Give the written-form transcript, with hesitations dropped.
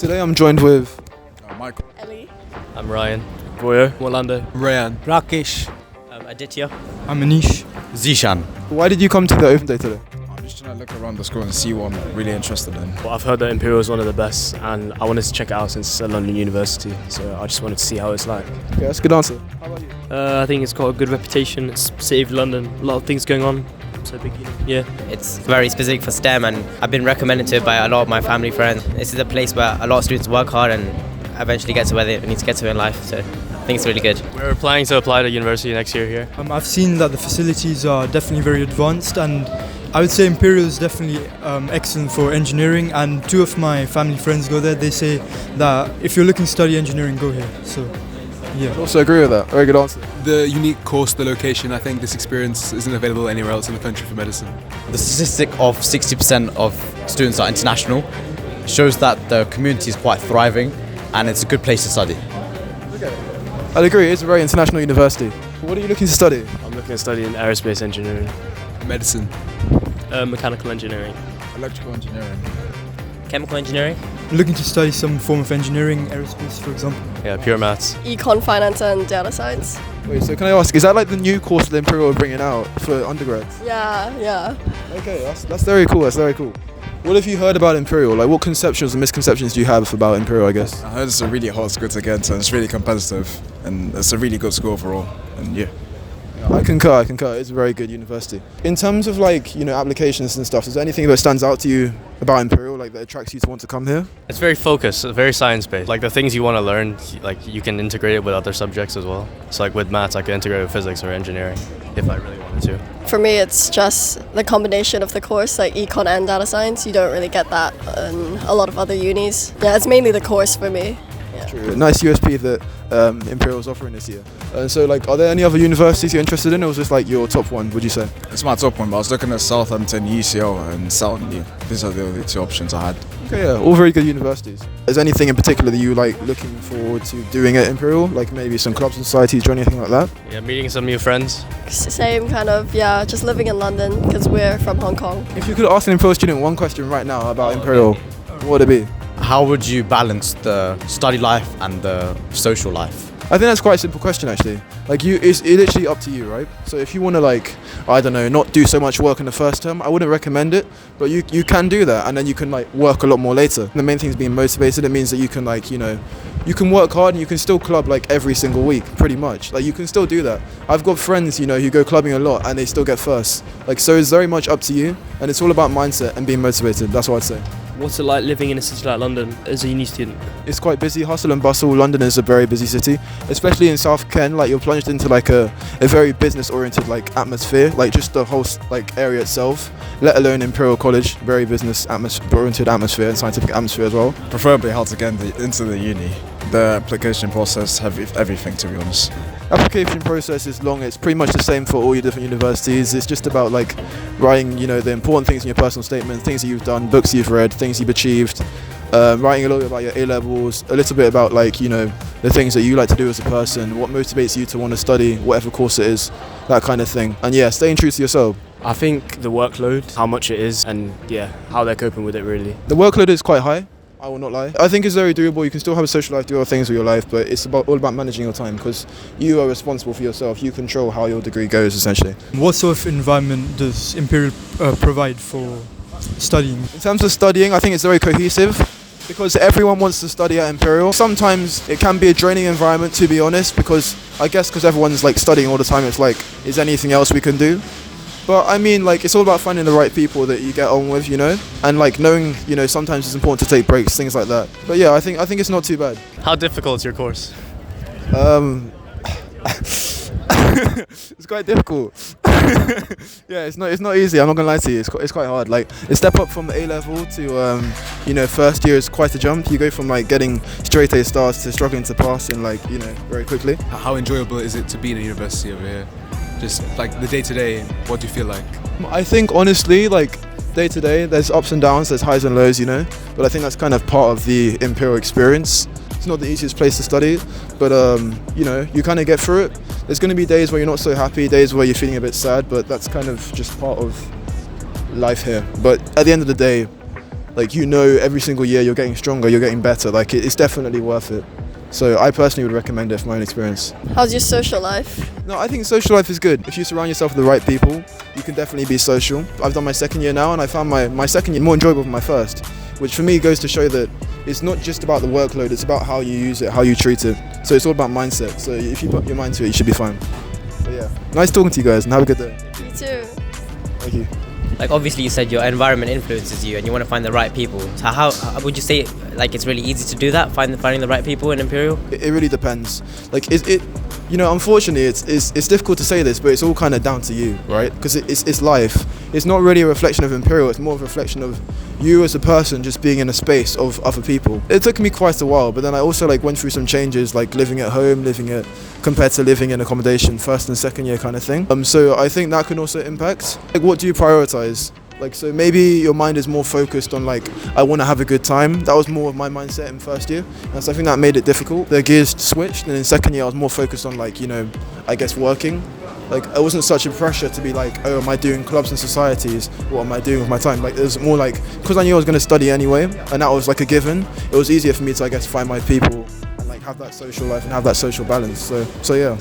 Today I'm joined with Michael. Ellie. I'm Ryan. Goyo. Orlando. Rayan. Rakesh. Aditya. I'm Manish. Zishan. Why did you come to the open day today? I'm just trying to look around the school and see what I'm really interested in. Well, I've heard that Imperial is one of the best, and I wanted to check it out since it's a London university, so I just wanted to see how it's like. Okay, that's a good answer. How about you? I think it's got a good reputation. It's City of London. A lot of things going on. So big, yeah. It's very specific for STEM, and I've been recommended to it by a lot of my family friends. This is a place where a lot of students work hard and eventually get to where they need to get to in life. So I think it's really good. We're planning to apply to university next year here. I've seen that the facilities are definitely very advanced, and I would say Imperial is definitely excellent for engineering, and two of my family friends go there. They say that if you're looking to study engineering, go here. So yeah. I also agree with that. Very good answer. The unique course, the location, I think this experience isn't available anywhere else in the country for medicine. The statistic of 60% of students are international shows that the community is quite thriving and it's a good place to study. Okay. I'd agree, it's a very international university. What are you looking to study? I'm looking to study in aerospace engineering. Medicine. Mechanical engineering. Electrical engineering. Chemical engineering. Looking to study some form of engineering, aerospace, for example. Yeah, pure maths. Econ, finance and data science. Wait, so can I ask, is that like the new course that Imperial are bringing out for undergrads? Yeah. Okay, that's very cool, that's very cool. What have you heard about Imperial? Like, what conceptions and misconceptions do you have about Imperial, I guess? I heard it's a really hard school to get into, and it's really competitive, and it's a really good school overall, and yeah. I concur. It's a very good university. In terms of like, applications and stuff, is there anything that stands out to you about Imperial, like that attracts you to want to come here? It's very focused, very science-based. Like the things you want to learn, like you can integrate it with other subjects as well. So like with maths, I can integrate it with physics or engineering if I really wanted to. For me, it's just the combination of the course, like econ and data science. You don't really get that in a lot of other unis. Yeah, it's mainly the course for me. Yeah. True. Nice USP that Imperial is offering this year. So like, are there any other universities you're interested in, or is this like your top one, would you say? It's my top one, but I was looking at Southampton, UCL and Southern. These are the only two options I had. Okay, yeah, all very good universities. Is there anything in particular that you like looking forward to doing at Imperial? Like maybe some clubs and societies or anything like that? Yeah, meeting some new friends. Same kind of, yeah, just living in London because we're from Hong Kong. If you could ask an Imperial student one question right now about Imperial, what would it be? How would you balance the study life and the social life? I think that's quite a simple question actually. Like it's literally up to you, right? So if you want to like, I don't know, not do so much work in the first term, I wouldn't recommend it, but you can do that and then you can like work a lot more later. The main thing is being motivated. It means that you can like, you can work hard and you can still club like every single week, pretty much. Like you can still do that. I've got friends, who go clubbing a lot and they still get first. Like, so it's very much up to you and it's all about mindset and being motivated. That's what I'd say. What's it like living in a city like London as a uni student? It's quite busy, hustle and bustle. London is a very busy city, especially in South Ken. Like you're plunged into like a very business-oriented like atmosphere, like just the whole like area itself. Let alone Imperial College, very business-oriented atmosphere and scientific atmosphere as well. Preferably how to get into the uni. The application process have everything, to be honest. Application process is long. It's pretty much the same for all your different universities. It's just about like writing, the important things in your personal statement, things that you've done, books you've read, things you've achieved, writing a little bit about your A-levels, a little bit about like, the things that you like to do as a person, what motivates you to want to study, whatever course it is, that kind of thing. And yeah, staying true to yourself. I think the workload, how much it is, and yeah, how they're coping with it really. The workload is quite high. I will not lie. I think it's very doable. You can still have a social life, do other things with your life, but it's all about managing your time because you are responsible for yourself. You control how your degree goes, essentially. What sort of environment does Imperial provide for studying? In terms of studying, I think it's very cohesive because everyone wants to study at Imperial. Sometimes it can be a draining environment, to be honest, because everyone's like studying all the time, it's like, is there anything else we can do? But I mean, like, it's all about finding the right people that you get on with, and like knowing, sometimes it's important to take breaks, things like that. But yeah, I think it's not too bad. How difficult is your course? It's quite difficult. Yeah, it's not easy. I'm not gonna lie to you. It's quite hard. Like a step up from A level to first year is quite a jump. You go from like getting straight A stars to struggling to pass in like very quickly. How enjoyable is it to be in a university over here? Just like the day-to-day, what do you feel like? I think honestly, like day to day, there's ups and downs, there's highs and lows, but I think that's kind of part of the Imperial experience. It's not the easiest place to study, but you kind of get through it. There's going to be days where you're not so happy, days where you're feeling a bit sad, but that's kind of just part of life here. But at the end of the day, like you know every single year you're getting stronger, you're getting better. Like it's definitely worth it. So I personally would recommend it from my own experience. How's your social life? No, I think social life is good. If you surround yourself with the right people, you can definitely be social. I've done my second year now, and I found my second year more enjoyable than my first, which for me goes to show that it's not just about the workload, it's about how you use it, how you treat it. So it's all about mindset. So if you put your mind to it, you should be fine. But yeah, nice talking to you guys, and have a good day. You too. Thank you. Like obviously you said your environment influences you and you want to find the right people. So how would you say like it's really easy to do that, finding the right people in Imperial? It really depends. Like unfortunately it's difficult to say this, but it's all kind of down to you, right? Because it's life. It's not really a reflection of Imperial, it's more of a reflection of you as a person just being in a space of other people. It took me quite a while, but then I also like went through some changes, like living at home, compared to living in accommodation, first and second year kind of thing. So I think that can also impact. Like, what do you prioritize? Like, so maybe your mind is more focused on like, I want to have a good time. That was more of my mindset in first year. And so I think that made it difficult. The gears switched, and in second year I was more focused on like, I guess working. Like, it wasn't such a pressure to be like, oh, am I doing clubs and societies? What am I doing with my time? Like, it was more like, because I knew I was going to study anyway, and that was like a given, it was easier for me to, I guess, find my people and like have that social life and have that social balance. So yeah.